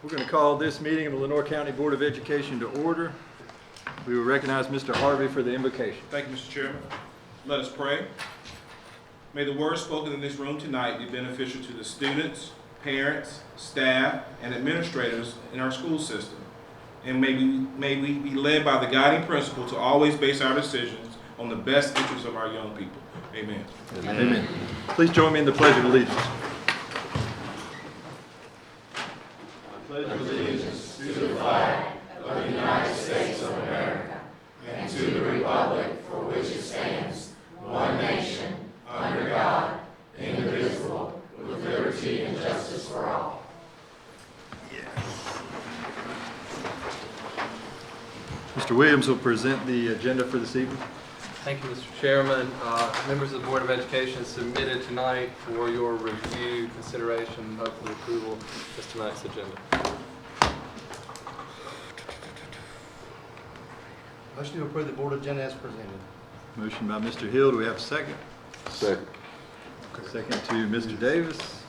We're going to call this meeting of the Lenoir County Board of Education to order. We will recognize Mr. Harvey for the invocation. Thank you, Mr. Chairman. Let us pray. May the words spoken in this room tonight be beneficial to the students, parents, staff, and administrators in our school system. And may we be led by the guiding principle to always base our decisions on the best interests of our young people. Amen. Amen. Amen. Please join me in the Pledge of Allegiance. I pledge allegiance to the flag of the United States of America and to the republic for which it stands, one nation, under God, indivisible, with liberty and justice for all. Mr. Williams will present the agenda for this evening. Thank you, Mr. Chairman. Members of the Board of Education submitted tonight for your review, consideration, hopefully approval is tonight's agenda. Motion to approve the board agenda as presented. Motion by Mr. Hill. Do we have a second? Second. Second to Mr. Davis.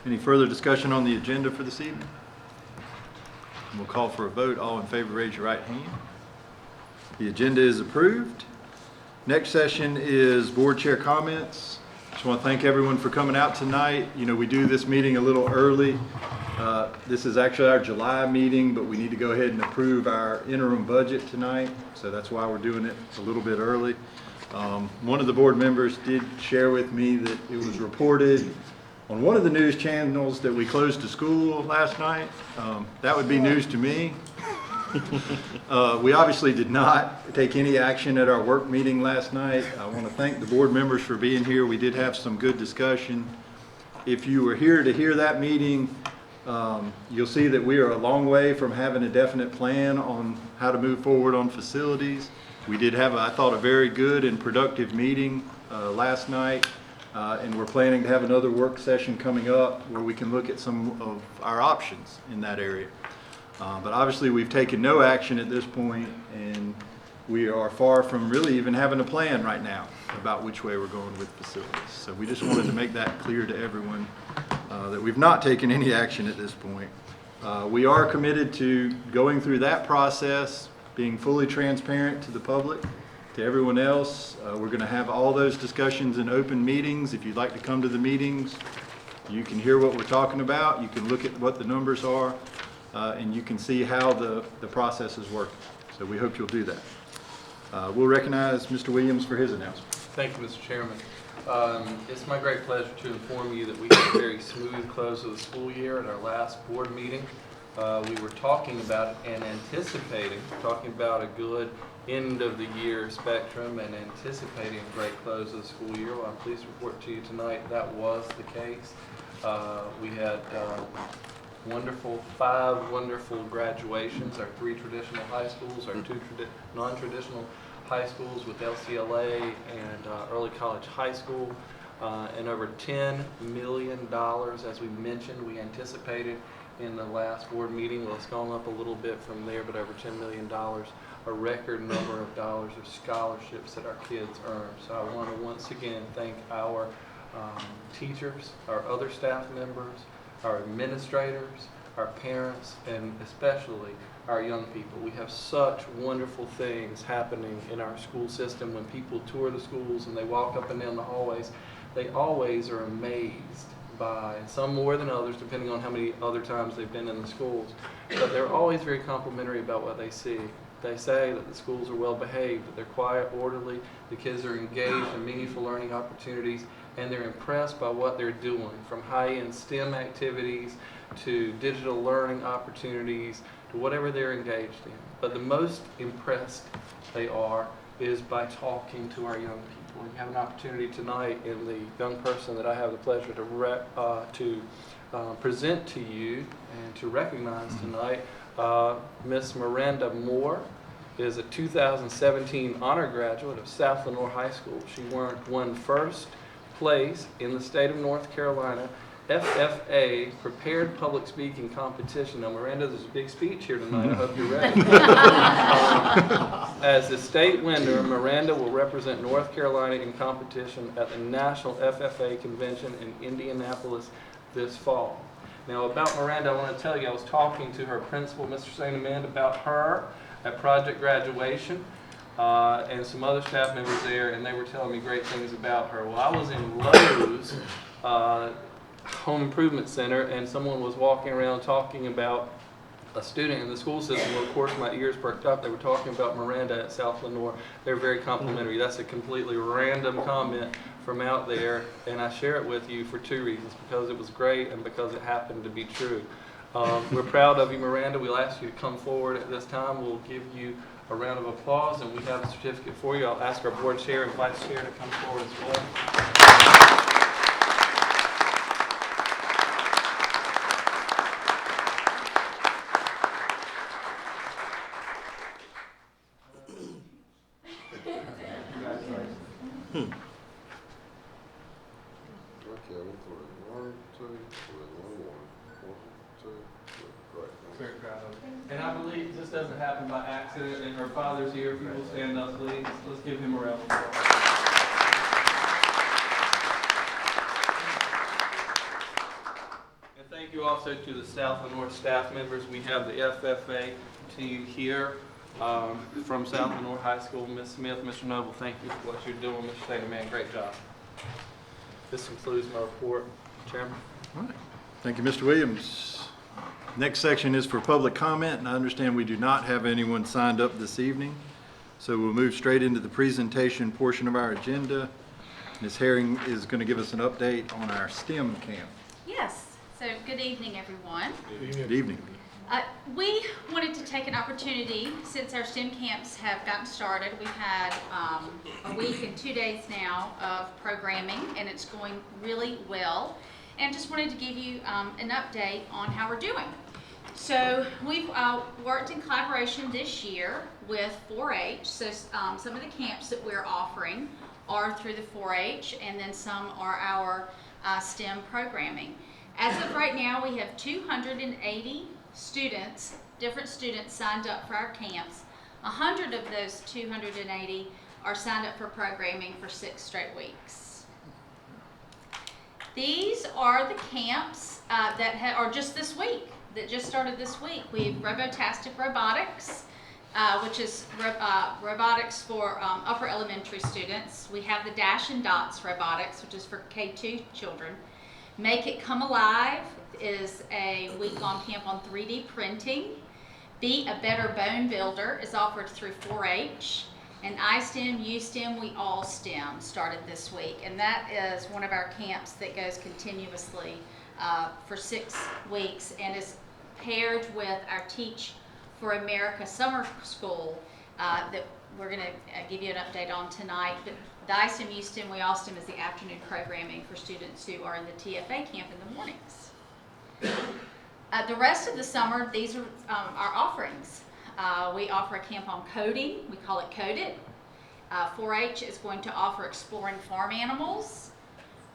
Any further discussion on the agenda for this evening? We'll call for a vote. All in favor, raise your right hand. The agenda is approved. Next session is board chair comments. Just want to thank everyone for coming out tonight. You know, we do this meeting a little early. This is actually our July meeting, but we need to go ahead and approve our interim budget tonight. So that's why we're doing it a little bit early. One of the board members did share with me that it was reported on one of the news channels that we closed the school last night. That would be news to me. We obviously did not take any action at our work meeting last night. I want to thank the board members for being here. We did have some good discussion. If you were here to hear that meeting, you'll see that we are a long way from having a definite plan on how to move forward on facilities. We did have, I thought, a very good and productive meeting last night, and we're planning to have another work session coming up where we can look at some of our options in that area. But obviously we've taken no action at this point, and we are far from really even having a plan right now about which way we're going with facilities. So we just wanted to make that clear to everyone that we've not taken any action at this point. We are committed to going through that process, being fully transparent to the public, to everyone else. We're going to have all those discussions in open meetings. If you'd like to come to the meetings, you can hear what we're talking about. You can look at what the numbers are. And you can see how the process is working. So we hope you'll do that. We'll recognize Mr. Williams for his announcement. Thank you, Mr. Chairman. It's my great pleasure to inform you that we had a very smooth close of the school year at our last board meeting. We were talking about and talking about a good end of the year spectrum and anticipating a great close of the school year. Well, I'm pleased to report to you tonight that was the case. We had five wonderful graduations, our 3 traditional high schools, our 2 non-traditional high schools with LCLA and Early College High School, and over $10 million, as we mentioned, we anticipated in the last board meeting. Well, it's gone up a little bit from there, but over $10 million, a record number of dollars of scholarships that our kids earn. So I want to once again thank our teachers, our other staff members, our administrators, our parents, and especially our young people. We have such wonderful things happening in our school system. When people tour the schools and they walk up and down the hallways, they always are amazed by, some more than others, depending on how many other times they've been in the schools, but they're always very complimentary about what they see. They say that the schools are well behaved, that they're quiet, orderly, the kids are engaged in meaningful learning opportunities, and they're impressed by what they're doing, from high-end STEM activities to digital learning opportunities to whatever they're engaged in. But the most impressed they are is by talking to our young people. And you have an opportunity tonight in the young person that I have the pleasure to present to you and to recognize tonight. Miss Miranda Moore is a 2017 honor graduate of South Lenoir High School. She won first place in the state of North Carolina FFA Prepared Public Speaking Competition. Now, Miranda, there's a big speech here tonight. I hope you're ready. As the state winner, Miranda will represent North Carolina in competition at the National FFA Convention in Indianapolis this fall. Now about Miranda, I want to tell you, I was talking to her principal, Mr. St. Amanda, about her at project graduation, and some other staff members there, and they were telling me great things about her. Well, I was in Lowe's Home Improvement Center, and someone was walking around talking about a student in the school system. Well, of course, my ears perked up. They were talking about Miranda at South Lenoir. They're very complimentary. That's a completely random comment from out there, and I share it with you for two reasons: because it was great and because it happened to be true. We're proud of you, Miranda. We'll ask you to come forward at this time. We'll give you a round of applause, and we have a certificate for you. I'll ask our board chair and vice chair to come forward as well. Okay, 1, 2, 1, 2, great. Very proud of her. And I believe this doesn't happen by accident, and her father's here. If you will stand up, please. Let's give him a round of applause. And thank you also to the South and North staff members. We have the FFA team here from South and North High School. Ms. Smith, Mr. Noble, thank you for what you're doing. Mr. Stater, man, great job. This concludes my report, Chairman. All right. Thank you, Mr. Williams. Next section is for public comment, and I understand we do not have anyone signed up this evening. So we'll move straight into the presentation portion of our agenda. Ms. Herring is going to give us an update on our STEM camp. Yes, so good evening, everyone. Good evening. We wanted to take an opportunity, since our STEM camps have gotten started. We've had a week and 2 days now of programming, and it's going really well. And just wanted to give you an update on how we're doing. So we've worked in collaboration this year with 4-H. So some of the camps that we're offering are through the 4-H, and then some are our STEM programming. As of right now, we have 280 students, different students signed up for our camps. 100 of those 280 are signed up for programming for 6 straight weeks. These are the camps that are just this week, that just started this week. We have Robotastic Robotics, which is robotics for upper elementary students. We have the Dash and Dots Robotics, which is for K2 children. Make It Come Alive is a week-long camp on 3D printing. Be a Better Bone Builder is offered through 4-H. And iSTEM, USTEM, We All STEM started this week. And that is one of our camps that goes continuously for 6 weeks and is paired with our Teach for America Summer School that we're going to give you an update on tonight. But the iSTEM, USTEM, We All STEM is the afternoon programming for students who are in the TFA camp in the mornings. The rest of the summer, these are our offerings. We offer a camp on coding. We call it Code It. 4-H is going to offer exploring farm animals.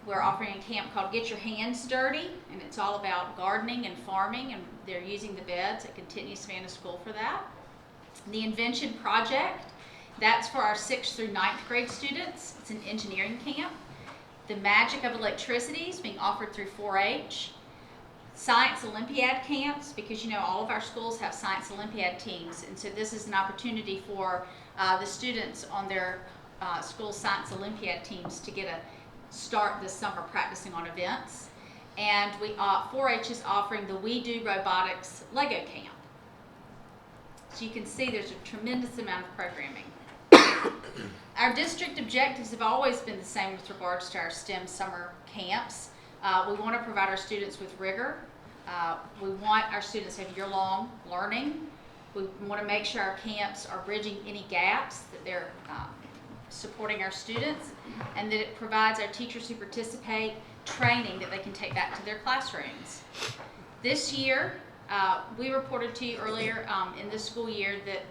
We're offering a camp called Get Your Hands Dirty, and it's all about gardening and farming, and they're using the beds at Continuous Savannah School for that. The Invention Project, that's for our 6th through 9th grade students. It's an engineering camp. The Magic of Electricity is being offered through 4-H. Science Olympiad camps, because you know all of our schools have Science Olympiad teams, and so this is an opportunity for the students on their school Science Olympiad teams to get a start this summer practicing on events. And 4-H is offering the We Do Robotics Lego camp. So you can see there's a tremendous amount of programming. Our district objectives have always been the same with regards to our STEM summer camps. We want to provide our students with rigor. We want our students to have year-long learning. We want to make sure our camps are bridging any gaps, that they're supporting our students, and that it provides our teachers who participate training that they can take back to their classrooms. This year, we reported to you earlier in this school year that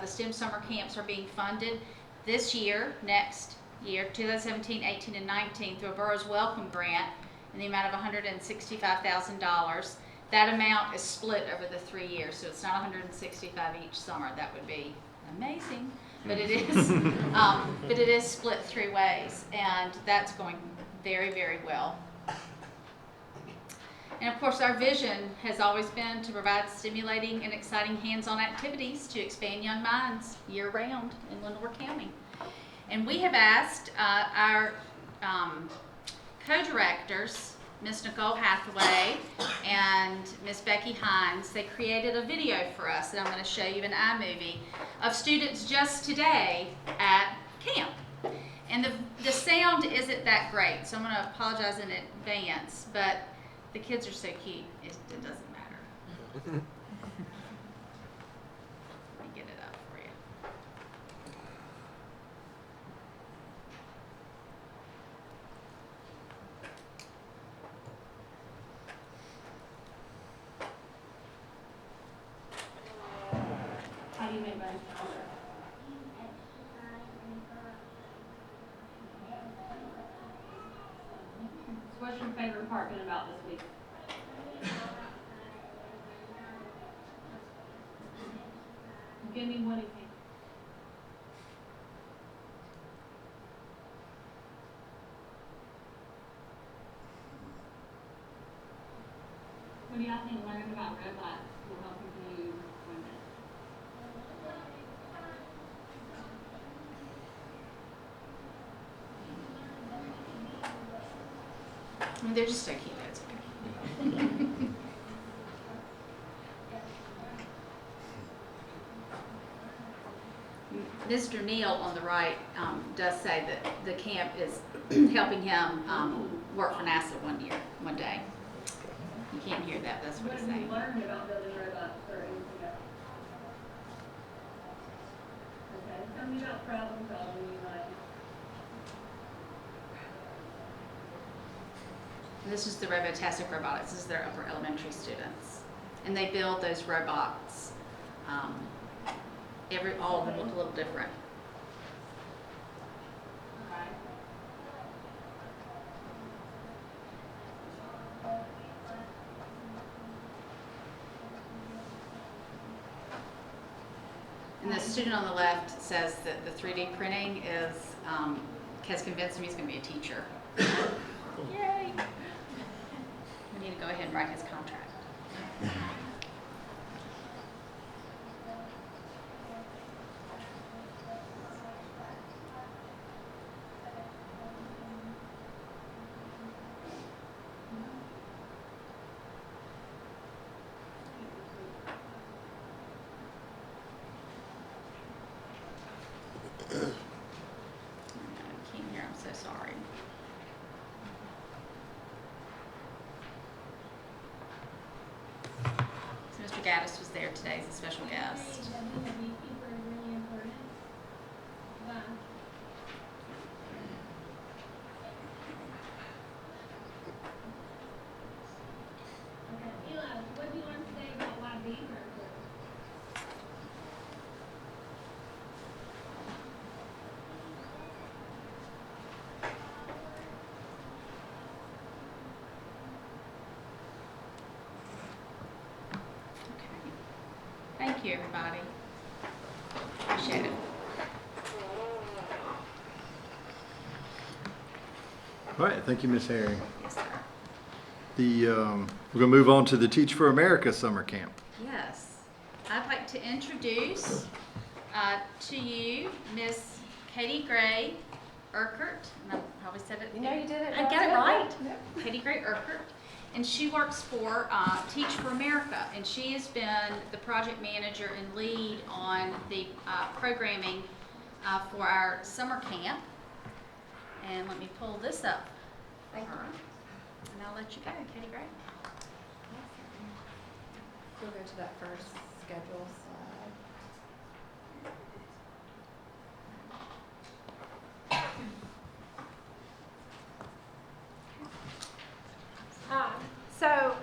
the STEM summer camps are being funded this year, next year, 2017, 18, and 19, through a Burroughs Welcome Grant in the amount of $165,000. That amount is split over the 3 years, so it's not $165,000 each summer. That would be amazing, but it is. But it is split 3 ways, and that's going very, very well. And of course, course, our vision has always been to provide stimulating and exciting hands-on activities to expand young minds year-round in Lenore County. And we have asked our co-directors, Ms. Nicole Hathaway and Ms. Becky Hines, they created a video for us that I'm going to show you in iMovie of students just today at camp. And the sound isn't that great, so I'm going to apologize in advance, but the kids are so cute, it doesn't matter. Let me get it up for you. How do you make money? So what's your favorite part been about this week? Give me one example. What do y'all think learning about robots will help you do women? I mean, they're just so cute, it's okay. Mr. Neal on the right does say that the camp is helping him work for NASA one day. You can't hear that, that's what What he's have you saying. learned about building robots or anything else? Okay, tell me about problem solving you like. This is the Robotastic Robotics. This is their upper elementary students. And they build those robots. All of them look a little different. Alright. And the student on the left says that the 3D printing has convinced him he's going to be a teacher. Yay! We need to go ahead and write his contract. I can't hear, I'm so sorry. So Mr. Gaddis was there today as a special guest. Eli, what do you want to say about why bees are important? Okay. Thank you, everybody. Appreciate it. All right, thank you, Ms. Herring. Yes, sir. We're going to move on to the Teach for America Summer Camp. Yes. I'd like to introduce to you Miss Katie Gray Urquhart. And I probably said it. You know you did it. I got it right. Katie Gray Urquhart. And she works for Teach for America. And she has been the project manager and lead on the programming for our summer camp. And let me pull this up. Thank you. And I'll let you go, Katie Gray. We'll go to that first schedule slide. So,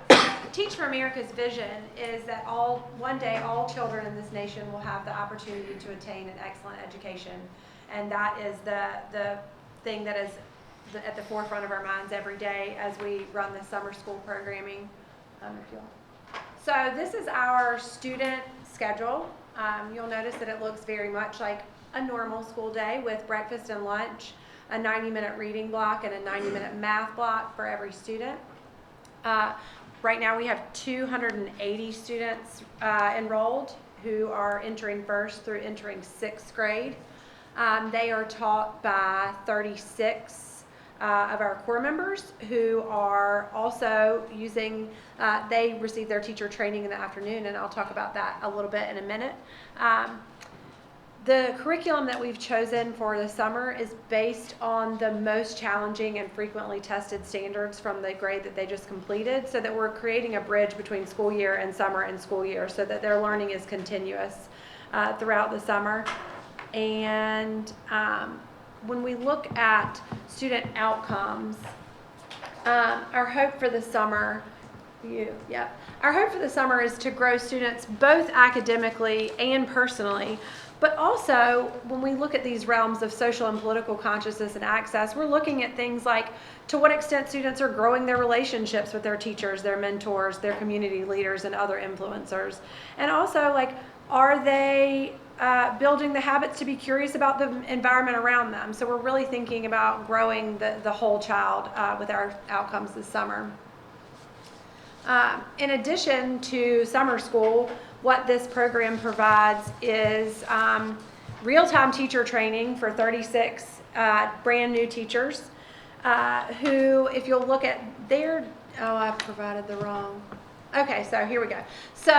Teach for America's vision is that one day all children in this nation will have the opportunity to attain an excellent education, and that is the thing that is at the forefront of our minds every day as we run the summer school programming. So this is our student schedule. You'll notice that it looks very much like a normal school day with breakfast and lunch, a 90-minute reading block, and a 90-minute math block for every student. Right now, we have 280 students enrolled who are entering first through entering sixth grade. They are taught by 36 of our core members who are also using, they receive their teacher training in the afternoon, and I'll talk about that a little bit in a minute. The curriculum that we've chosen for the summer is based on the most challenging and frequently tested standards from the grade that they just completed, so that we're creating a bridge between school year and summer and school year so that their learning is continuous throughout the summer. And when we look at student outcomes, our hope for the summer, our hope for the summer is to grow students both academically and personally. But also, when we look at these realms of social and political consciousness and access, we're looking at things like to what extent students are growing their relationships with their teachers, their mentors, their community leaders, and other influencers. And also, like, are they building the habits to be curious about the environment around them? So we're really thinking about growing the whole child with our outcomes this summer. In addition to summer school, what this program provides is real-time teacher training for 36 brand new teachers who, if you'll look at their, I provided the wrong, okay, so here we go. So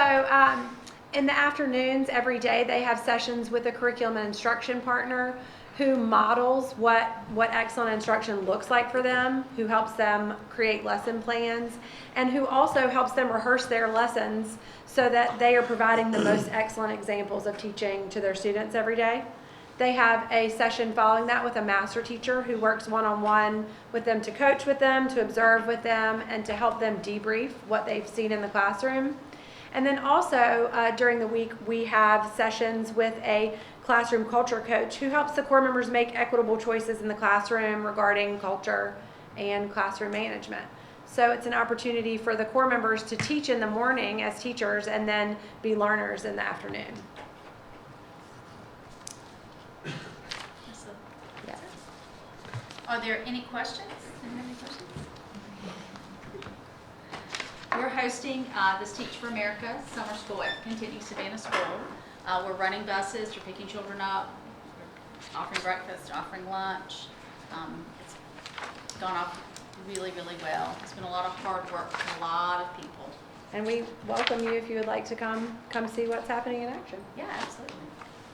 in the afternoons every day, they have sessions with a curriculum and instruction partner who models what excellent instruction looks like for them, who helps them create lesson plans, and who also helps them rehearse their lessons so that they are providing the most excellent examples of teaching to their students every day. They have a session following that with a master teacher who works one-on-one with them to coach with them, to observe with them, and to help them debrief what they've seen in the classroom. And then also during the week, we have sessions with a classroom culture coach who helps the core members make equitable choices in the classroom regarding culture and classroom management. So it's an opportunity for the core members to teach in the morning as teachers and then be learners in the afternoon. Yeah. Are there any questions? Anyone have any questions? We're hosting this Teach for America summer school at Continue Savannah School. We're running buses, we're picking children up, we're offering breakfast, offering lunch. It's gone off really, really well. It's been a lot of hard work from a lot of people. And we welcome you if you would like to come see what's happening in action. Yeah, absolutely.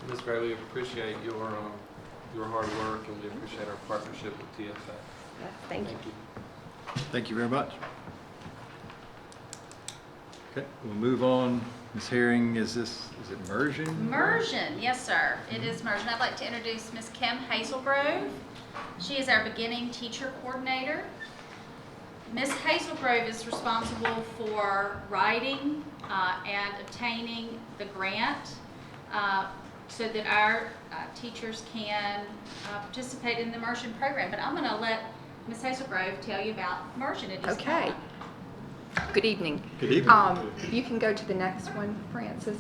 Ms. Gray, we appreciate your hard work, and we appreciate our partnership with TSA. Yes, thank you. Thank you very much. Okay, we'll move on. Ms. Herring, is it immersion? Immersion, yes, sir. It is immersion. I'd like to introduce Ms. Kim Hazelgrove. She is our beginning teacher coordinator. Ms. Hazelgrove is responsible for writing and obtaining the grant so that our teachers can participate in the immersion program. But I'm going to let Ms. Hazelgrove tell you about immersion at East Okay. Carolina. Good evening. Good evening. You can go to the next one, Francis.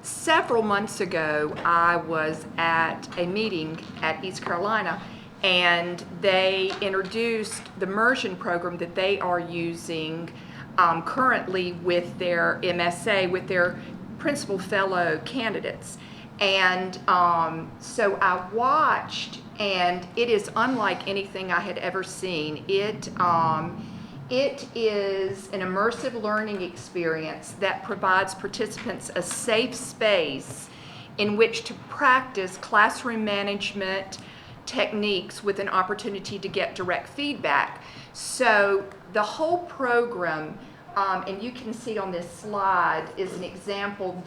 Several months ago, I was at a meeting at East Carolina, and they introduced the immersion program that they are using currently with their MSA, with their principal fellow candidates. And so I watched, and it is unlike anything I had ever seen. It is an immersive learning experience that provides participants a safe space in which to practice classroom management techniques with an opportunity to get direct feedback. So the whole program, and you can see on this slide, is an example.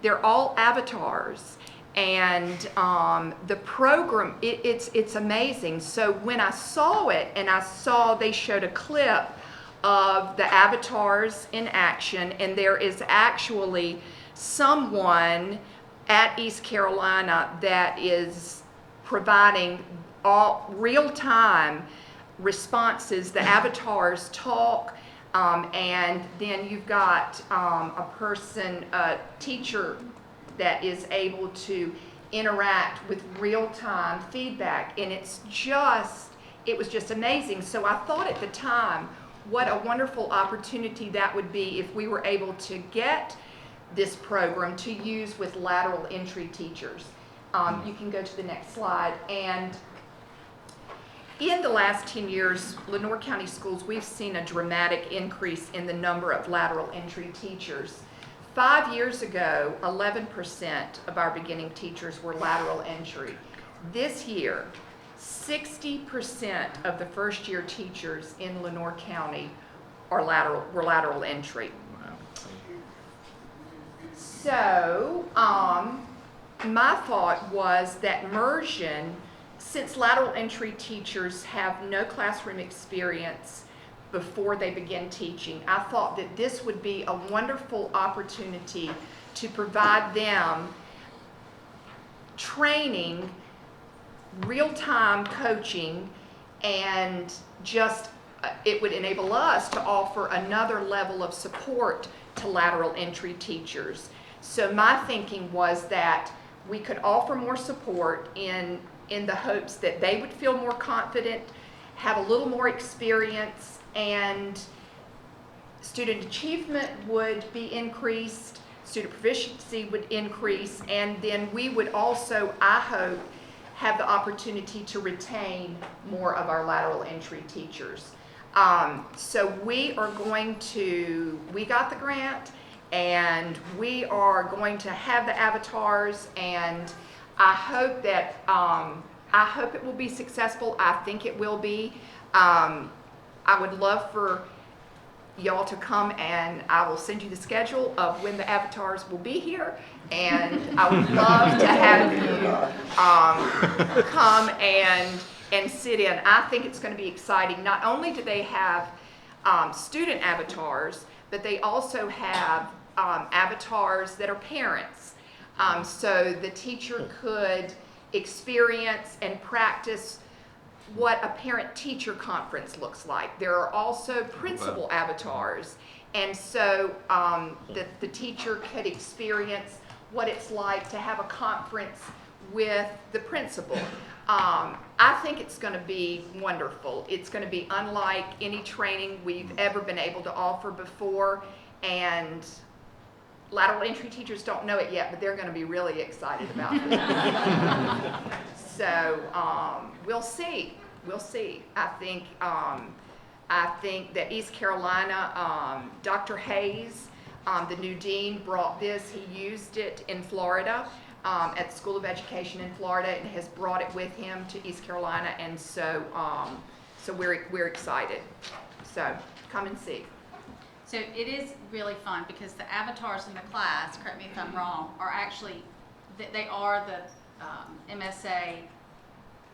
They're all avatars. And the program, it's amazing. So when I saw it, and I saw they showed a clip of the avatars in action, and there is actually someone at East Carolina that is providing all real-time responses. The avatars talk, and then you've got a person, a teacher, that is able to interact with real-time feedback, and it was just amazing. So I thought at the time, what a wonderful opportunity that would be if we were able to get this program to use with lateral entry teachers. You can go to the next slide. And in the last 10 years, Lenoir County Schools, we've seen a dramatic increase in the number of lateral entry teachers. 5 years ago, 11% of our beginning teachers were lateral entry. This year, 60% of the first year teachers in Lenoir County were lateral entry. So, my thought was that immersion, since lateral entry teachers have no classroom experience before they begin teaching, I thought that this would be a wonderful opportunity to provide them training, real-time coaching, and just it would enable us to offer another level of support to lateral entry teachers. So my thinking was that we could offer more support in the hopes that they would feel more confident, have a little more experience, and student achievement would be increased, student proficiency would increase, and then we would also, I hope, have the opportunity to retain more of our lateral entry teachers. So we are going to, we got the grant, and we are going to have the avatars, and I hope that, I hope it will be successful. I think it will be. I would love for y'all to come, and I will send you the schedule of when the avatars will be here, and I would love to have you come and sit in. I think it's going to be exciting. Not only do they have student avatars, but they also have avatars that are parents. So the teacher could experience and practice what a parent-teacher conference looks like. There are also principal avatars, and so the teacher could experience what it's like to have a conference with the principal. I think it's going to be wonderful. It's going to be unlike any training we've ever been able to offer before, and lateral entry teachers don't know it yet, but they're going to be really excited about it. So we'll see. We'll see. I think that East Carolina, Dr. Hayes, the new dean, brought this. He used it in Florida at the School of Education in Florida, and has brought it with him to East Carolina, and so so we're excited. So come and see. So it is really fun because the avatars in the class, correct me if I'm wrong, are actually, they are the MSA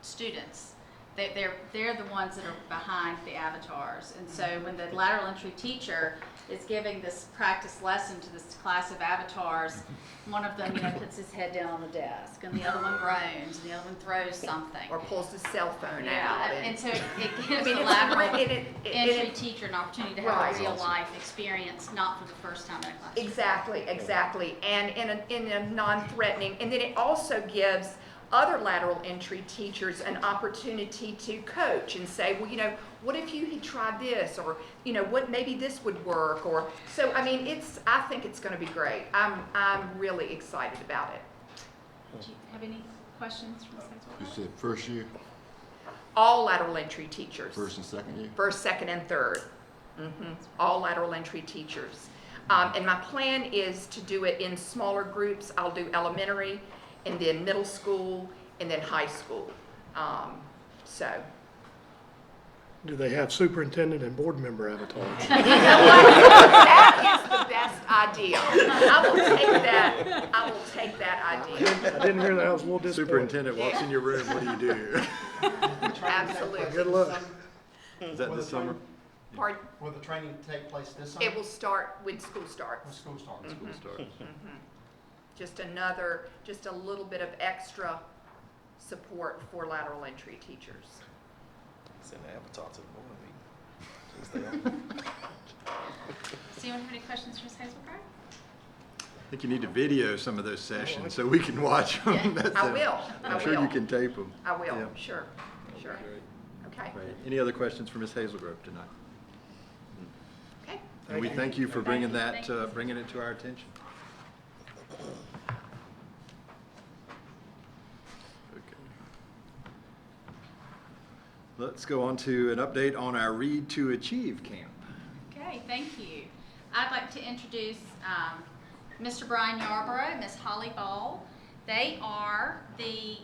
students. They're the ones that are behind the avatars. And so when the lateral entry teacher is giving this practice lesson to this class of avatars, one of them, puts his head down on the desk, and the other one groans, and the other one throws something. Or pulls his cell phone Yeah, out. and so it gives mean, the it's lateral great. entry teacher an opportunity to have Right. a real life experience, not for the first time in a classroom. Exactly, and in a non-threatening, and then it also gives other lateral entry teachers an opportunity to coach and say, well, what if you had tried this, or what, maybe this would work, or so. I mean, I think it's going to be great. I'm really excited about it. Do you have any questions from Ms. You Hazelwood? said first year, All lateral entry teachers. first and second year? First, second, and third. All lateral entry teachers. And my plan is to do it in smaller groups. I'll do elementary, and then middle school, and then high school. So, Do they have superintendent and board member avatars? you know what? That is the best idea. I will take that idea. I didn't hear that. I was a little disappointed. Superintendent walks in your room, what do you do? Absolutely. Good luck. Is that this summer? Pardon? Will the training take place this summer? It will start when school When starts. school starts? School starts. Just a little bit of extra support for lateral entry teachers. Send the avatar to the board meeting. Does anyone have any questions for Ms. Hazelgrove? I think you need to video some of those sessions so we can watch them. Yeah, That's I it. will. I'm sure you can tape them. I will, Yeah. sure. Great. Okay. Great. Any other questions for Ms. Hazelgrove tonight? And we thank you for bringing Thank you. bringing it to our attention. Okay. Let's go on to an update on our Read to Achieve camp. Okay, thank you. I'd like to introduce Mr. Brian Yarborough, Ms. Holly Ball. They are the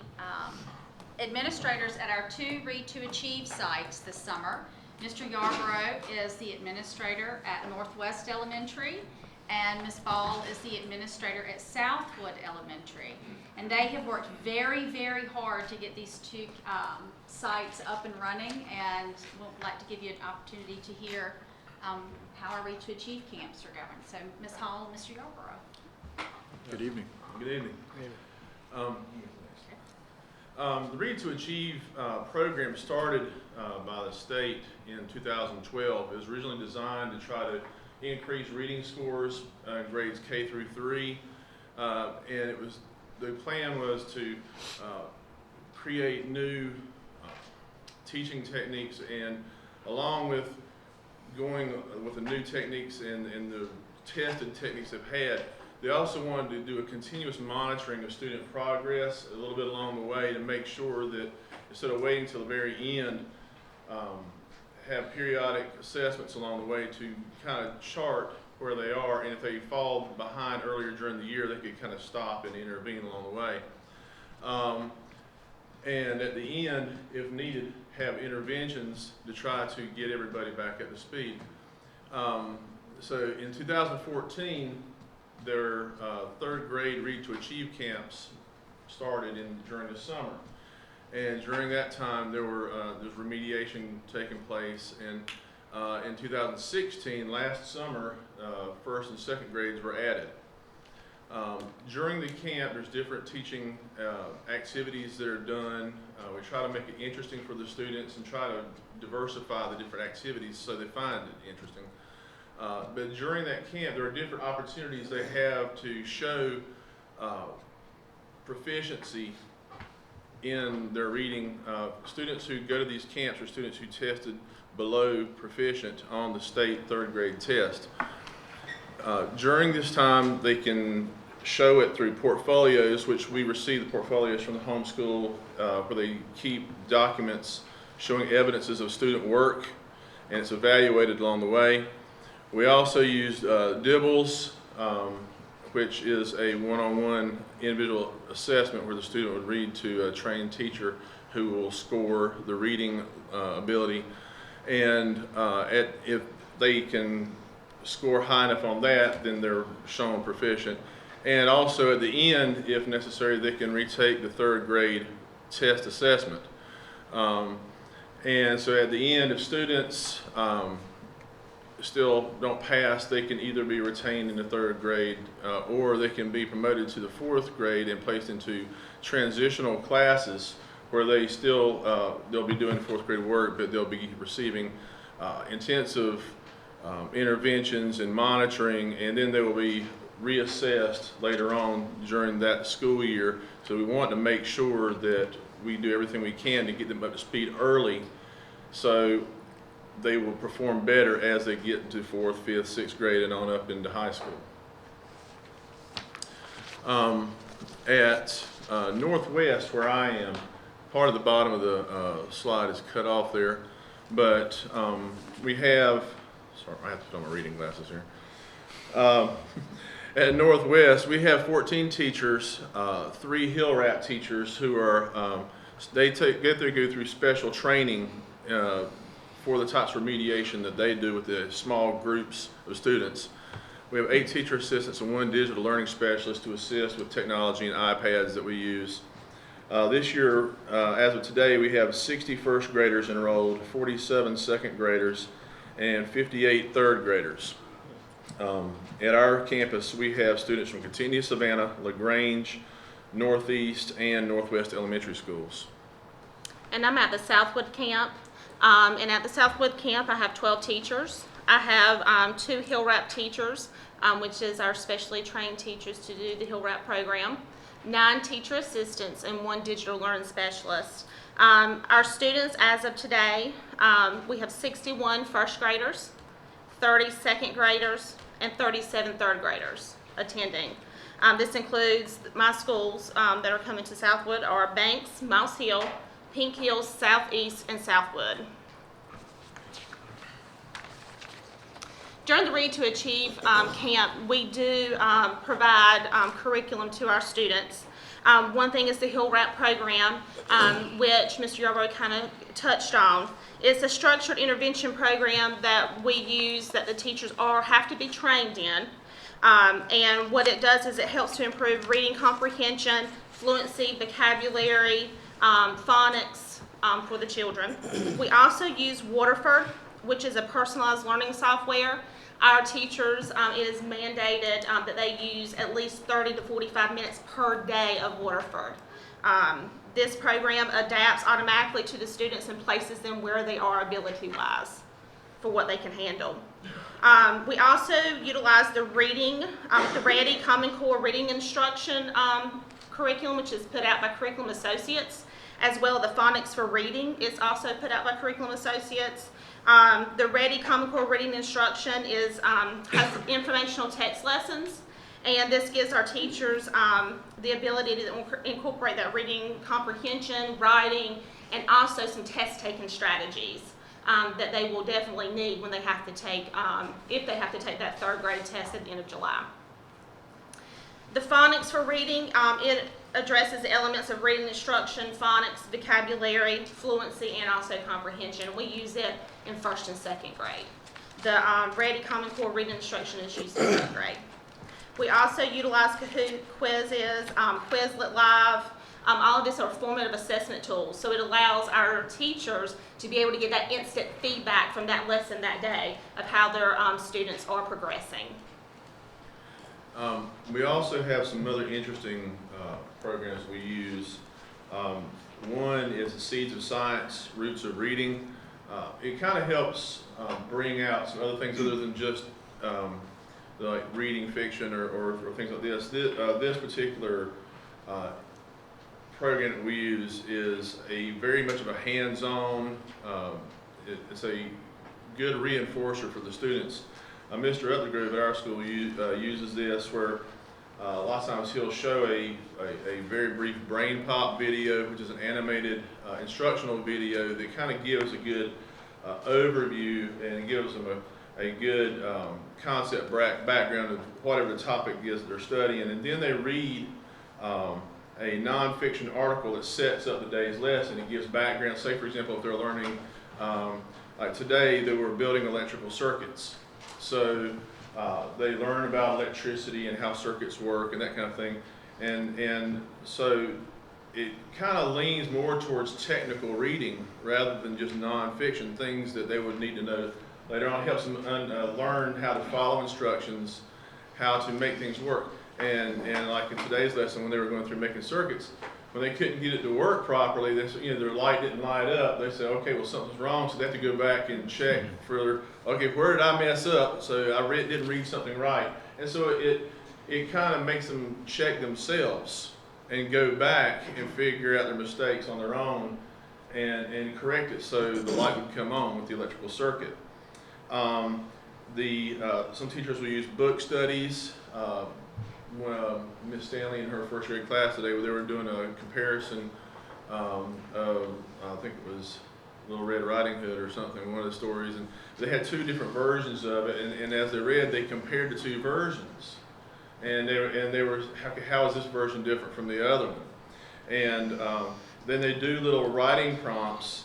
administrators at our 2 Read to Achieve sites this summer. Mr. Yarborough is the administrator at Northwest Elementary, and Ms. Ball is the administrator at Southwood Elementary. And they have worked very, very hard to get these 2 sites up and running, and we'd like to give you an opportunity to hear how our Read to Achieve camps are going. So, Ms. Hall and Mr. Yarborough. Good evening. Good evening. The Read to Achieve program started by the state in 2012. It was originally designed to try to increase reading scores in grades K through 3, and the plan was to create new teaching techniques, and along with going with the new techniques and the tested techniques they've had, they also wanted to do a continuous monitoring of student progress a little bit along the way to make sure that instead of waiting till the very end, have periodic assessments along the way to kind of chart where they are, and if they fall behind earlier during the year, they could kind of stop and intervene along the way. And at the end, if needed, have interventions to try to get everybody back up to speed. So in 2014, their 3rd grade Read to Achieve camps started during the summer. And during that time, there's remediation taking place. And in 2016, last summer, 1st and 2nd grades were added. During the camp, there's different teaching activities that are done. We try to make it interesting for the students and try to diversify the different activities so they find it interesting. But during that camp, there are different opportunities they have to show proficiency in their reading. Students who go to these camps are students who tested below proficient on the state 3rd grade test. During this time, they can show it through portfolios, which we receive the portfolios from the homeschool, where they keep documents showing evidences of student work, and it's evaluated along the way. We also used DIBELS, which is a one-on-one individual assessment where the student would read to a trained teacher who will score the reading ability. And if they can score high enough on that, then they're shown proficient. And also at the end, if necessary, they can retake the 3rd grade test assessment. And so at the end, if students still don't pass, they can either be retained in the 3rd grade or they can be promoted to the 4th grade and placed into transitional classes where they still, they'll be doing 4th grade work, but they'll be receiving intensive interventions and monitoring, and then they will be reassessed later on during that school year. So we want to make sure that we do everything we can to get them up to speed early so they will perform better as they get into 4th, 5th, 6th grade and on up into high school. At Northwest, where I am, part of the bottom of the slide is cut off there, but we have, sorry, I have to put on my reading glasses here. At Northwest, we have 14 teachers, 3 Hill Wrap teachers who are, they go through special training for the types of remediation that they do with the small groups of students. We have 8 teacher assistants and 1 digital learning specialist to assist with technology and iPads that we use. This year, as of today, we have 60 1st graders enrolled, 47 2nd graders, and 58 3rd graders. At our campus, we have students from Catania, Savannah, LaGrange, Northeast, and Northwest elementary schools. And I'm at the Southwood camp. And at the Southwood camp, I have 12 teachers. I have 2 Hill Wrap teachers, which is our specially trained teachers to do the Hill Wrap program, 9 teacher assistants, and 1 digital learning specialist. Our students, as of today, we have 61 1st graders, 30 second graders, and 37 third graders attending. This includes my schools that are coming to Southwood are Banks, Mouse Hill, Pink Hills, Southeast, and Southwood. During the Read to Achieve camp, we do provide curriculum to our students. One thing is the Hill Wrap program, which Mr. Yarbrough kind of touched on. It's a structured intervention program that we use that the teachers have to be trained in. And what it does is it helps to improve reading comprehension, fluency, vocabulary, phonics for the children. We also use Waterford, which is a personalized learning software. Our teachers, it is mandated that they use at least 30 to 45 minutes per day of Waterford. This program adapts automatically to the students and places them where they are ability-wise for what they can handle. We also utilize the reading, the Ready Common Core Reading Instruction curriculum, which is put out by Curriculum Associates, as well as the Phonics for Reading. It's also put out by Curriculum Associates. The Ready Common Core Reading Instruction has informational text lessons, and this gives our teachers the ability to incorporate that reading comprehension, writing, and also some test-taking strategies that they will definitely need when they have to take, if they have to take that third grade test at the end of July. The Phonics for Reading, it addresses the elements of reading instruction, phonics, vocabulary, fluency, and also comprehension. We use it in 1st and 2nd grade. The Ready Common Core Reading Instruction is used in 3rd grade. We also utilize Kahoot quizzes, Quizlet Live. All of this are formative assessment tools, so it allows our teachers to be able to get that instant feedback from that lesson that day of how their students are progressing. We also have some other interesting programs we use. One is the Seeds of Science, Roots of Reading. It kind of helps bring out some other things other than just like reading fiction or things like this. This particular program that we use is very much of a hands-on, it's a good reinforcer for the students. Mr. Updegrove at our school uses this where a lot of times he'll show a very brief brain pop video, which is an animated instructional video that kind of gives a good overview and gives them a good concept background of whatever the topic is that they're studying. And then they read a nonfiction article that sets up the day's lesson. It gives background. Say, for example, if they're learning, like today, they were building electrical circuits. So they learn about electricity and how circuits work and that kind of thing. And so it kind of leans more towards technical reading rather than just nonfiction, things that they would need to know later on. It helps them learn how to follow instructions, how to make things work. And like in today's lesson, when they were going through making circuits, when they couldn't get it to work properly, they, their light didn't light up, they said, okay, well, something's wrong, so they have to go back and check further. Okay, where did I mess up? So I didn't read something right. And so it kind of makes them check themselves and go back and figure out their mistakes on their own and correct it so the light would come on with the electrical circuit. Some teachers will use book studies. Miss Stanley in her 1st grade class today, they were doing a comparison of, I think it was Little Red Riding Hood or something, one of the stories, and they had 2 different versions of it, and as they read, they compared the 2 versions, and they were how is this version different from the other one? And then they do little writing prompts,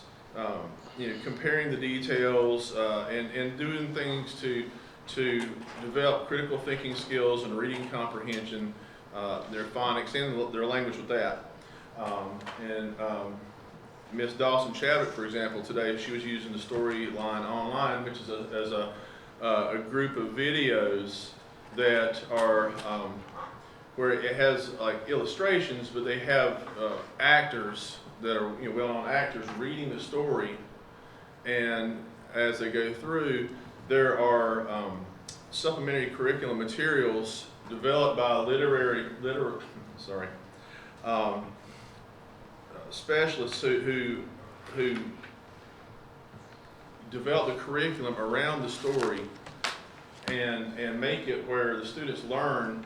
comparing the details and doing things to develop critical thinking skills and reading comprehension, their phonics and their language with that. Miss Dawson Chadwick, for example, today she was using the Storyline Online, which is a group of videos that are where it has like illustrations, but they have actors that are well-known actors reading the story, and as they go through, there are supplementary curriculum materials developed by specialists who develop the curriculum around the story and make it where the students learn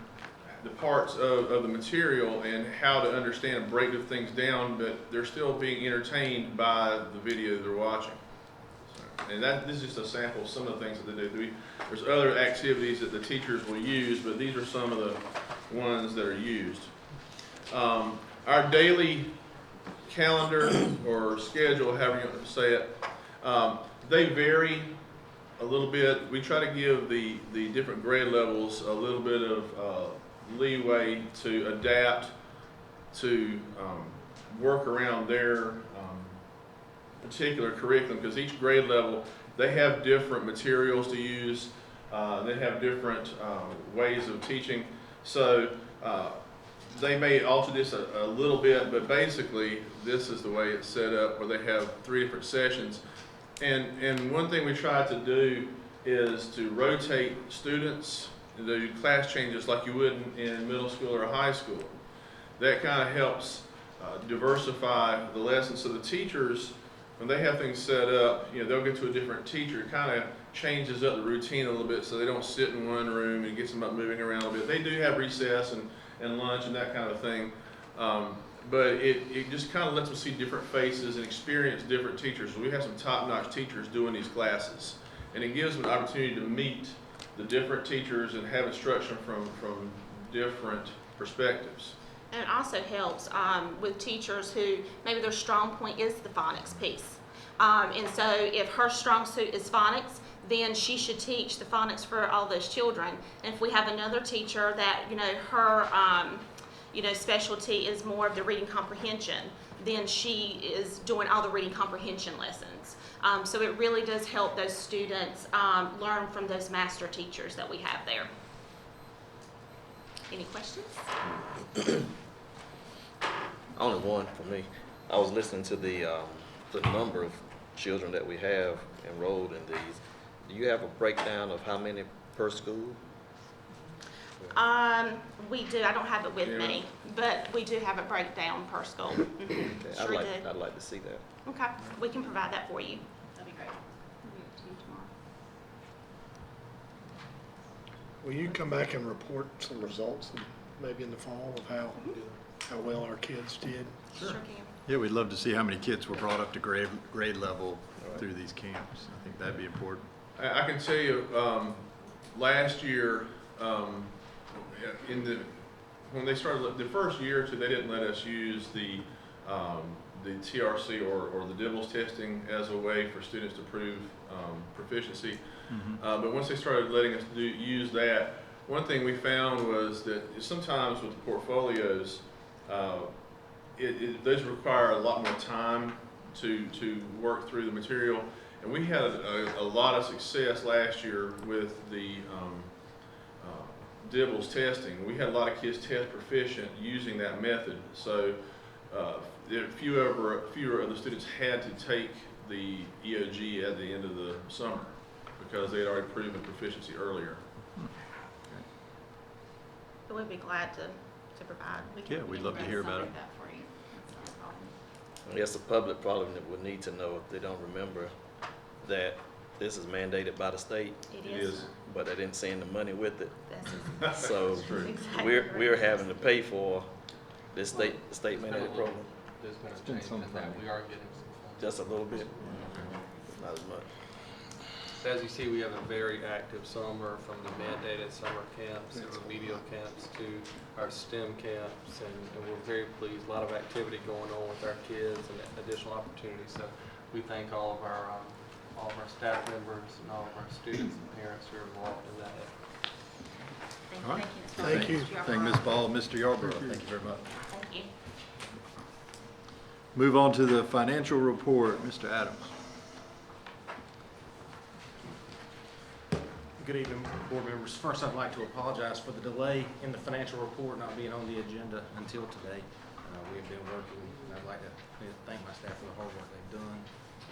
the parts of the material and how to understand and break the things down, but they're still being entertained by the video they're watching. So, and this is just a sample of some of the things that they do. There's other activities that the teachers will use, but these are some of the ones that are used. Our daily calendar or schedule, however you want to say it, they vary a little bit. We try to give the different grade levels a little bit of leeway to adapt to work around their particular curriculum, because each grade level, they have different materials to use, they have different ways of teaching. So they may alter this a little bit, but basically this is the way it's set up, where they have 3 different sessions. And one thing we try to do is to rotate students and do class changes like you would in middle school or high school. That kind of helps diversify the lessons. So the teachers, when they have things set up, they'll get to a different teacher. It kind of changes up the routine a little bit, so they don't sit in one room and gets them up moving around a little bit. They do have recess and lunch and that kind of thing. But it just kind of lets them see different faces and experience different teachers. We have some top-notch teachers doing these classes, and it gives them an opportunity to meet the different teachers and have instruction from different perspectives. And it also helps with teachers who maybe their strong point is the phonics piece. And so if her strong suit is phonics, then she should teach the phonics for all those children. And if we have another teacher that, her specialty is more of the reading comprehension, then she is doing all the reading comprehension lessons. So it really does help those students learn from those master teachers that we have there. Any questions? Only one for me. I was listening to the number of children that we have enrolled in these. Do you have a breakdown of how many per school? We do. I don't have it with me, but we do have a breakdown per school. Mm-hmm. Okay. Sure do. I'd like to see that. Okay, we can provide that for you. That'd be great. We'll give it to you tomorrow. Will you come back and report some results, maybe in the fall, of how well our kids did? Sure can. Yeah, we'd love to see how many kids were brought up to grade level through these camps. I think that'd be important. I can tell you, last year, when they started, the first year or two, they didn't let us use the TRC or the DIBELS testing as a way for students to prove proficiency. But once they started letting us use that, one thing we found was that sometimes with the portfolios, those require a lot more time to work through the material. And we had a lot of success last year with the DIBELS testing. We had a lot of kids test proficient using that method. So fewer of the students had to take the EOG at the end of the summer because they had already proven proficiency earlier. But we'd be glad to provide. Yeah, we'd love to hear about it. That for you. That's not a problem. I guess the public probably would need to know if they don't remember that this is mandated by the state, It is. but they didn't send the money with it. That's So exactly we're having to pay for this state mandated program. There's been a been change some in that. funding. We are getting some funding. Just a little bit, not as much. As you see, we have a very active summer, from the mandated summer camps and remedial camps to our STEM camps, and we're very pleased. A lot of activity going on with our kids and additional opportunities. So we thank all of our staff members and all of our students and parents who are involved in that. All right. Thank you. Thank you. Thank Ms. Ball, Mr. Yarborough. Thank you very much. Thank you. Move on to the financial report, Mr. Adams. Good evening, board members. First, I'd like to apologize for the delay in the financial report not being on the agenda until today. We've been working, and I'd like to thank my staff for the hard work they've done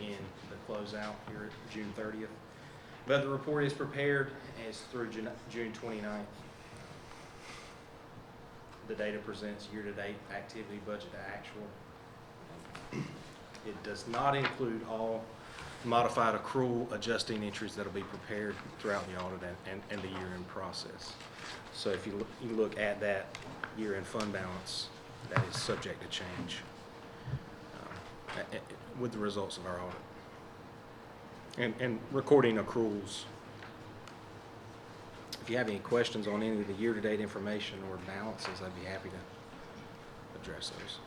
in the closeout here at June 30th. But the report is prepared as through June 29th. The data presents year-to-date activity budget to actual. It does not include all modified accrual adjusting entries that'll be prepared throughout the audit and the year-end process. So if you look at that year-end fund balance, that is subject to change with the results of our audit. And recording accruals. If you have any questions on any of the year-to-date information or balances, I'd be happy to address those.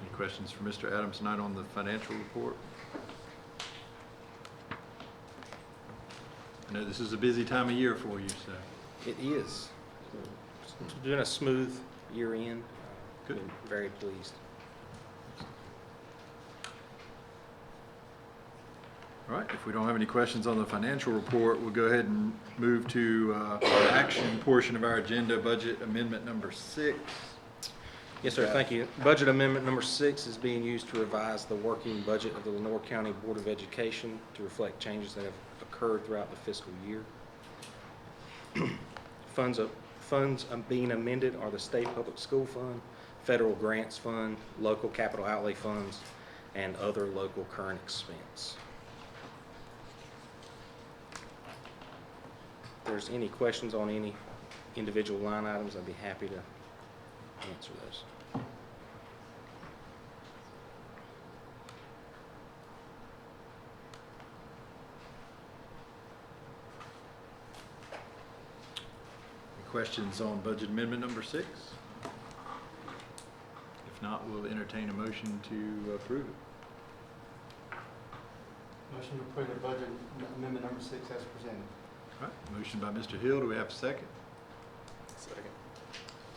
Any questions for Mr. Adams tonight on the financial report? I know this is a busy time of year for you, so. It is. Doing a smooth year-end. Good. Been very pleased. All right, if we don't have any questions on the financial report, we'll go ahead and move to our action portion of our agenda, budget amendment number 6. Yes, sir, thank you. Budget amendment number 6 is being used to revise the working budget of the Lenore County Board of Education to reflect changes that have occurred throughout the fiscal year. Funds being amended are the State Public School Fund, Federal Grants Fund, local capital outlay funds, and other local current expense. If there's any questions on any individual line items, I'd be happy to answer those. Any questions on budget amendment number 6? If not, we'll entertain a motion to approve it. Motion to approve the budget amendment number 6 as presented. All right, motion by Mr. Hill. Do we have a second? Second.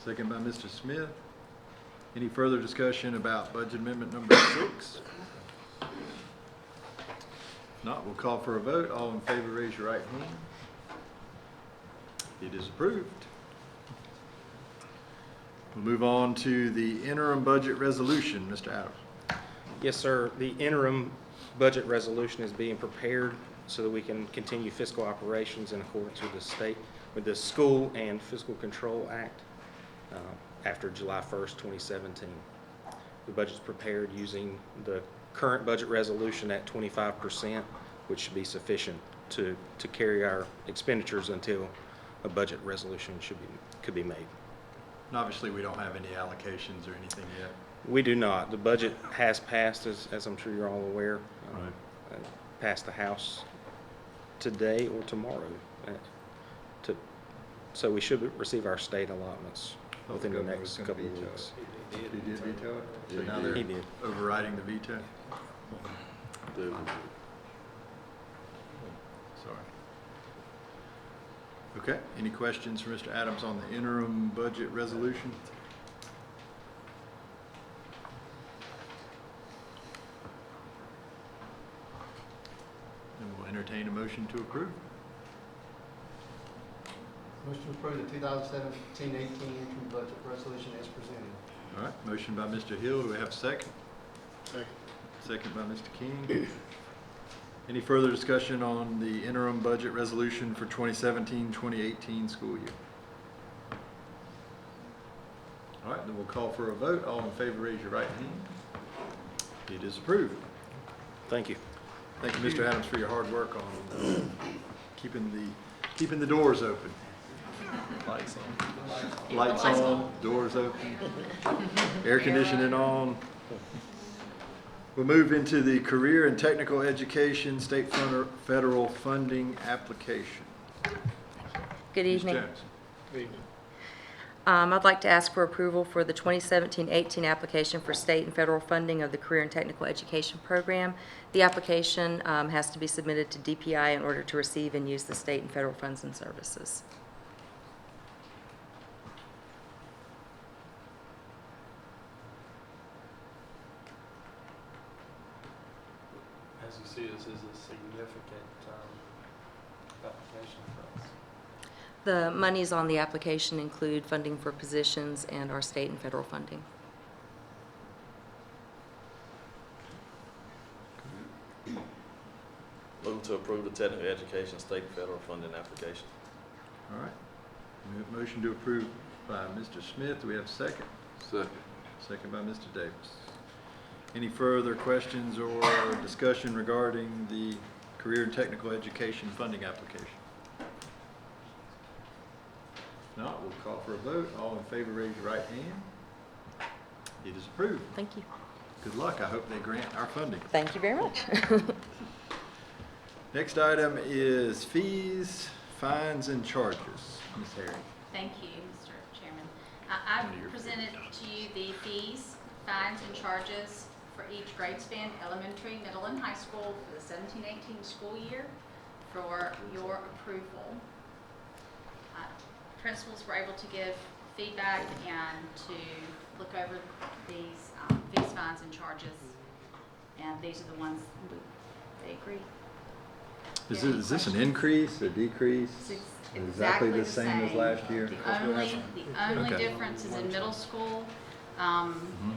Second by Mr. Smith. Any further discussion about budget amendment number 6? If not, we'll call for a vote. All in favor, raise your right hand. It is approved. We'll move on to the interim budget resolution. Mr. Adams. Yes, sir. The interim budget resolution is being prepared so that we can continue fiscal operations in accordance with the School and Fiscal Control Act after July 1st, 2017. The budget's prepared using the current budget resolution at 25%, which should be sufficient to carry our expenditures until a budget resolution could be made. And obviously, we don't have any allocations or anything yet. We do not. The budget has passed, as I'm sure you're all aware, passed the House today or tomorrow. So we should receive our state allotments within the next couple of weeks. He did veto it? So now they're He did. overriding the veto? Sorry. Okay, any questions for Mr. Adams on the interim budget resolution? And we'll entertain a motion to approve. Motion to approve the 2017-18 interim budget resolution as presented. All right, motion by Mr. Hill. Do we have a second? Second. Second by Mr. King. Any further discussion on the interim budget resolution for 2017-2018 school year? All right, then we'll call for a vote. All in favor, raise your right hand. It is approved. Thank you. Thank you, Mr. Adams, for your hard work on keeping the doors open. Lights on. Lights on, doors open, air conditioning on. We'll move into the Career and Technical Education State Federal Funding Application. Good Ms. evening. Jones. Good evening. I'd like to ask for approval for the 2017-18 application for state and federal funding of the Career and Technical Education Program. The application has to be submitted to DPI in order to receive and use the state and federal funds and services. As you see, this is a significant application for us. The monies on the application include funding for positions and our state and federal funding. Move to approve the technical education state and federal funding application. All right. Motion to approve by Mr. Smith. Do we have a second? Second. Second by Mr. Davis. Any further questions or discussion regarding the Career and Technical Education funding application? If not, we'll call for a vote. All in favor, raise your right hand. It is approved. Thank you. Good luck. I hope they grant our funding. Thank you very much. Next item is fees, fines, and charges. Ms. Harry. Thank you, Mr. Chairman. I presented to you the fees, fines, and charges for each grade span, elementary, middle, and high school for the 17-18 school year for your approval. Principals were able to give feedback and to look over these fees, fines, and charges, and these are the ones they agree. Is this an increase, a decrease? It's Exactly the same as last year? The only Okay. difference is in middle school,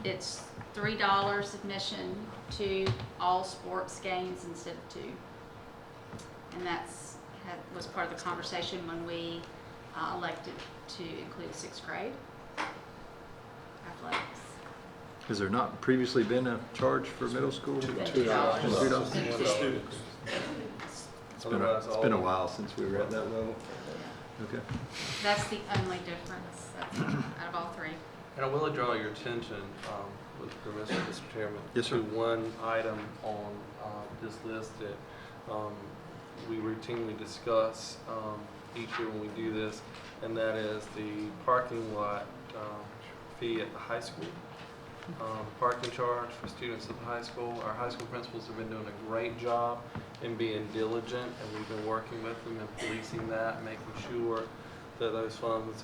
it's $3 admission to all sports games instead of 2. And was part of the conversation when we elected to include 6th grade athletics. Has there not previously been a charge for middle school? $2. $2. For students. It's been a while since we were at that level. Okay. That's the only difference out of all 3. And I will draw your attention, with permission, Mr. Chairman, Yes, sir. to one item on this list that we routinely discuss each year when we do this, and that is the parking lot fee at the high school. Parking charge for students at the high school. Our high school principals have been doing a great job in being diligent, and we've been working with them and policing that, making sure that those funds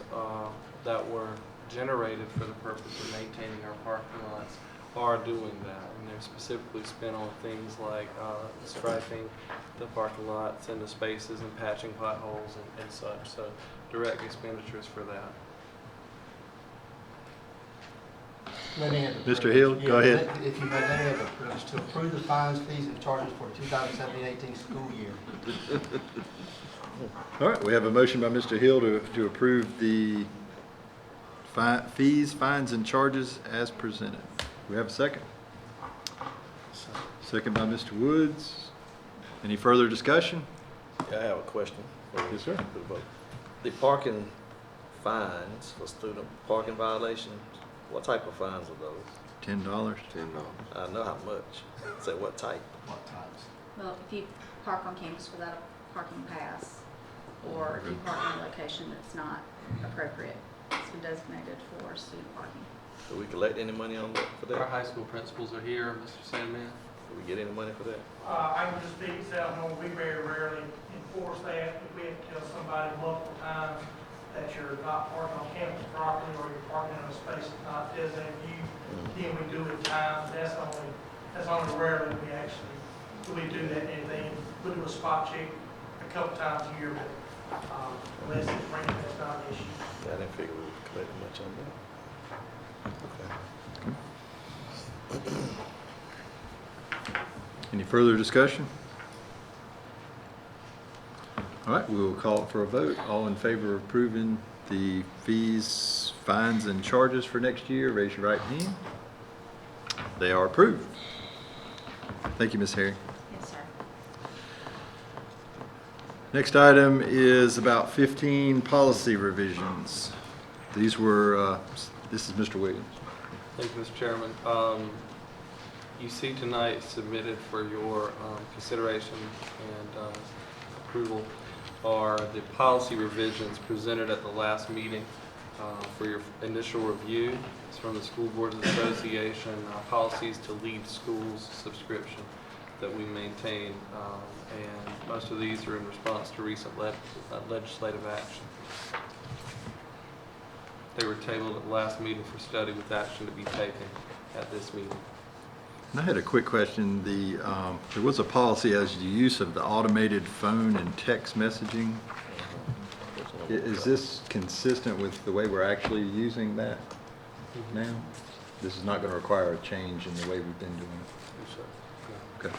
that were generated for the purpose of maintaining our parking lots are doing that. And they're specifically spent on things like striping the parking lots and the spaces and patching potholes and such. So direct expenditures for that. Let me have the Mr. Hill, privilege. go Yeah, ahead. If you may, let me have the privilege to approve the fines, fees, and charges for the 2017-18 school year. All right, we have a motion by Mr. Hill to approve the fees, fines, and charges as presented. We have a second? Second by Mr. Woods. Any further discussion? Yeah, I have a question. Yes, sir. The parking fines for student parking violations, what type of fines are those? $10. $10. I know how much. Say what type? What times? Well, if you park on campus without a parking pass, or if you park in a location that's not appropriate, it's been designated for student parking. Do we collect any money on that for Our that? high school principals are here, Mr. Sandman. Do we get any money for that? I can just speak myself, we very rarely enforce that. If we have to tell somebody multiple times that you're not parking on campus properly or you're parking in a space that's not designated to you, then we do it times. That's only rarely we do that anything. We do a spot check a couple times a year, but unless it's raining, that's not an issue. Yeah, I didn't figure we would collect much on that. Okay. Any further discussion? All right, we will call for a vote. All in favor of approving the fees, fines, and charges for next year, raise your right hand. They are approved. Thank you, Ms. Harry. Yes, sir. Next item is about 15 policy revisions. These were, this is Mr. Williams. Thank you, Mr. Chairman. You see tonight submitted for your consideration and approval are the policy revisions presented at the last meeting for your initial review. It's from the School Boards Association, policies to lead schools subscription that we maintain, and most of these are in response to recent legislative action. They were tabled at the last meeting for study with action to be taken at this meeting. And I had a quick question. There was a policy as the use of the automated phone and text messaging. Is this consistent with the way we're actually using that now? This is not going to require a change in the way we've been doing it? Okay.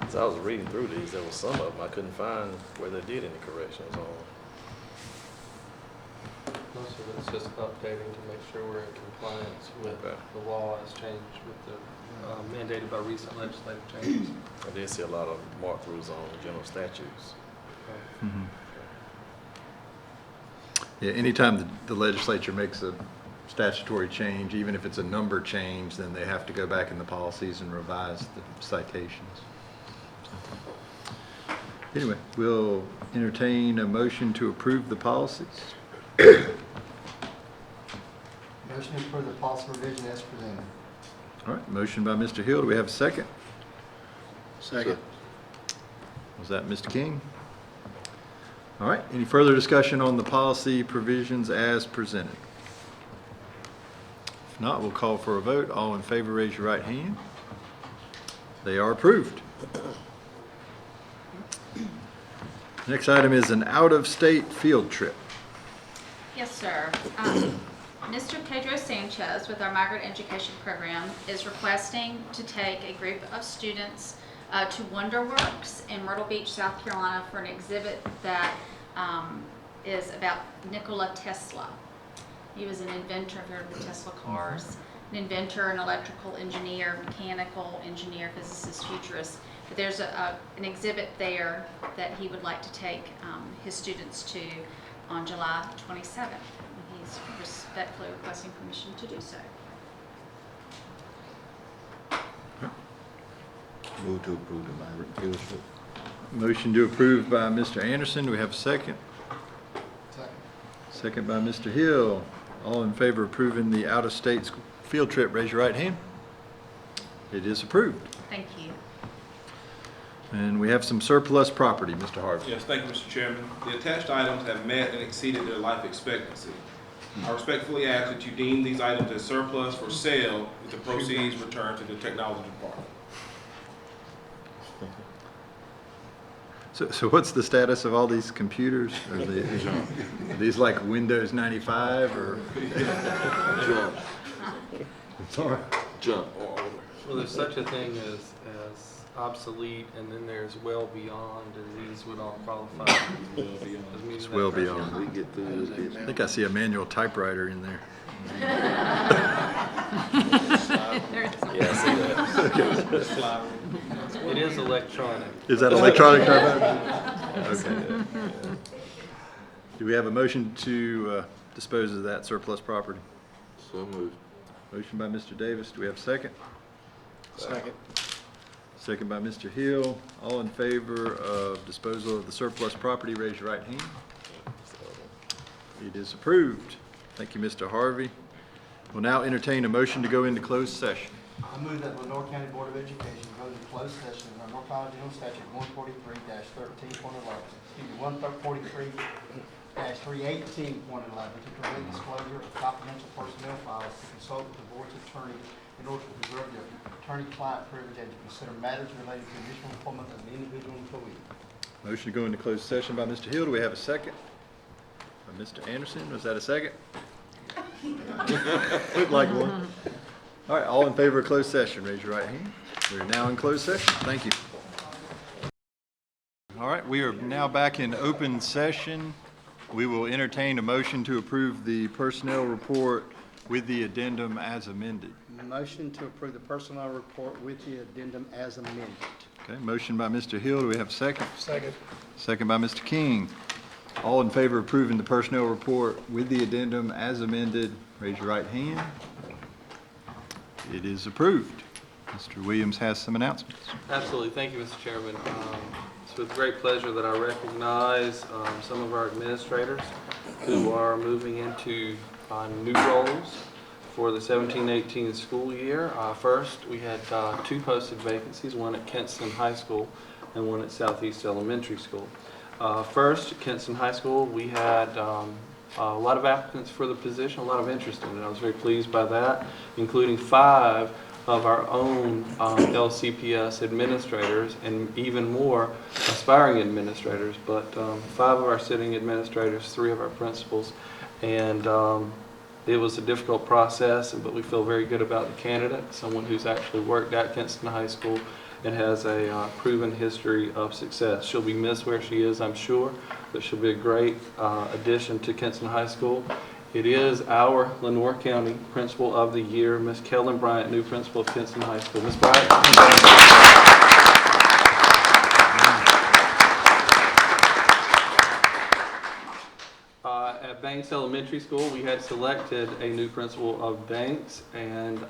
As I was reading through these, there was some of them I couldn't find where they did any corrections on. Most of it's just updating to make sure we're in compliance with Okay. the law as changed with the mandated by recent legislative changes. I did see a lot of mark-throughs on general statutes. Mhm. Yeah, anytime the legislature makes a statutory change, even if it's a number change, then they have to go back in the policies and revise the citations. So, anyway, we'll entertain a motion to approve the policies. Motion to approve the policy revision as presented. All right, motion by Mr. Hill. Do we have a second? Second. Was that Mr. King? All right, any further discussion on the policy provisions as presented? If not, we'll call for a vote. All in favor, raise your right hand. They are approved. Next item is an out-of-state field trip. Yes, sir. Mr. Pedro Sanchez with our Migrant Education Program is requesting to take a group of students to WonderWorks in Myrtle Beach, South Carolina for an exhibit that is about Nikola Tesla. He was an inventor of the Tesla cars, an inventor, an electrical engineer, mechanical engineer, physicist, futurist. But there's an exhibit there that he would like to take his students to on July 27th. He's respectfully requesting permission to do so. Move to approve the migrant field trip. Motion to approve by Mr. Anderson. Do we have a second? Second. Second by Mr. Hill. All in favor of approving the out-of-state field trip, raise your right hand. It is approved. Thank you. And we have some surplus property, Mr. Harvey. Yes, thank you, Mr. Chairman. The attached items have met and exceeded their life expectancy. I respectfully ask that you deem these items as surplus for sale with the proceeds returned to the technology department. So what's the status of all these computers? Are these like Windows 95 or? Jump. Sorry. Jump. Well, there's such a thing as obsolete, and then there's well beyond, and these would all qualify. It's well beyond. We get through this. I think I see a manual typewriter in there. Yeah, I see that. It is electronic. Is that electronic typewriter? Okay. Do we have a motion to dispose of that surplus property? So moved. Motion by Mr. Davis. Do we have a second? Second. Second by Mr. Hill. All in favor of disposal of the surplus property, raise your right hand. It is approved. Thank you, Mr. Harvey. We'll now entertain a motion to go into closed session. I move that Lenore County Board of Education go into closed session under North Carolina General Statute 143-13.11, excuse me, 143-318.11, to prevent disclosure of confidential personnel files, to consult with the board's attorney in order to preserve the attorney-client privilege and to consider matters related to additional employment of the individual employee. Motion to go into closed session by Mr. Hill. Do we have a second? By Mr. Anderson. Was that a second? Looked like one. All right, all in favor of closed session, raise your right hand. We're now in closed session. Thank you. All right, we are now back in open session. We will entertain a motion to approve the personnel report with the addendum as amended. Motion to approve the personnel report with the addendum as amended. Okay, motion by Mr. Hill. Do we have a second? Second. Second by Mr. King. All in favor of approving the personnel report with the addendum as amended, raise your right hand. It is approved. Mr. Williams has some announcements. Absolutely. Thank you, Mr. Chairman. It's with great pleasure that I recognize some of our administrators who are moving into new roles for the 17-18 school year. First, we had 2 posted vacancies, one at Kinston High School and one at Southeast Elementary School. First, at Kinston High School, we had a lot of applicants for the position, a lot of interest in it. I was very pleased by that, including 5 of our own LCPS administrators and even more aspiring administrators, but 5 of our sitting administrators, 3 of our principals, and it was a difficult process, but we feel very good about the candidate, someone who's actually worked at Kinston High School and has a proven history of success. She'll be missed where she is, I'm sure, but she'll be a great addition to Kinston High School. It is our Lenoir County Principal of the Year, Ms. Kellen Bryant, new principal of Kinston High School. Ms. Bryant. At Banks Elementary School, we had selected a new principal of Banks, and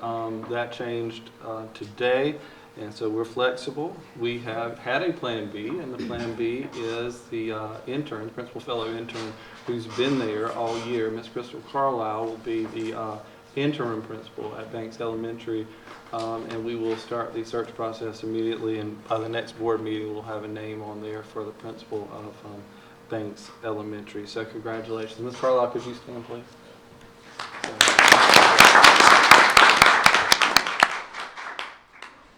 that changed today. And so we're flexible. We have had a Plan B, and the Plan B is the intern, principal fellow intern, who's been there all year. Ms. Crystal Carlisle will be the interim principal at Banks Elementary, and we will start the search process immediately. And by the next board meeting, we'll have a name on there for the principal of Banks Elementary. So congratulations. Ms. Carlisle, could you stand, please?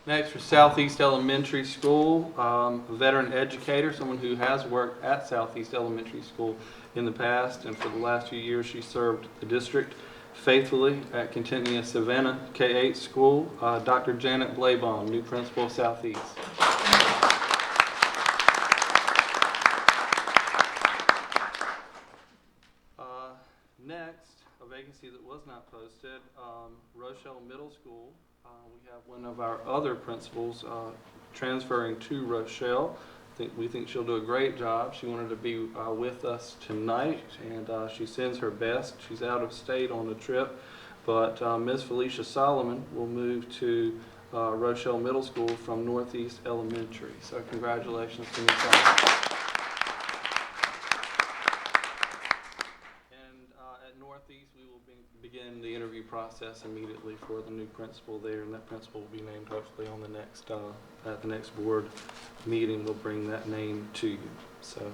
Next, for Southeast Elementary School, a veteran educator, someone who has worked at Southeast Elementary School in the past, and for the last few years she served the district faithfully at Centennial Savannah K-8 School. Dr. Janet Blabaum, new principal of Southeast. Next, a vacancy that was not posted, Rochelle Middle School. We have one of our other principals transferring to Rochelle. We think she'll do a great job. She wanted to be with us tonight, and she sends her best. She's out of state on a trip, but Ms. Felicia Solomon will move to Rochelle Middle School from Northeast Elementary. So congratulations to Ms. Solomon. Northeast, we will begin the interview process immediately for the new principal there, and that principal will be named hopefully on the next at the next board meeting. We'll bring that name to you. So,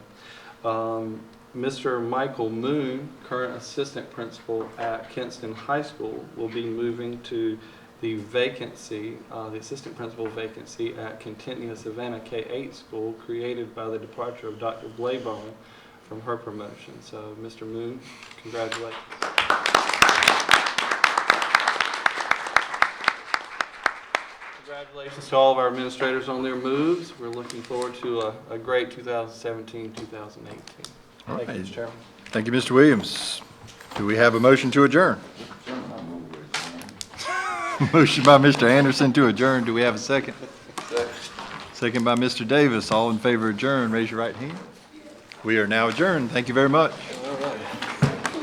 Mr. Michael Moon, current assistant principal at Kinston High School, will be moving to the vacancy, the assistant principal vacancy at Centennial Savannah K-8 School, created by the departure of Dr. Blabaum from her promotion. So, Mr. Moon, congratulations. Congratulations to all of our administrators on their moves. We're looking forward to a great 2017-2018. Thank you, Mr. Chairman. Thank you, Mr. Williams. Do we have a motion to adjourn? Motion by Mr. Anderson to adjourn. Do we have a second? Second by Mr. Davis. All in favor of adjourn, raise your right hand. We are now adjourned. Thank you very much.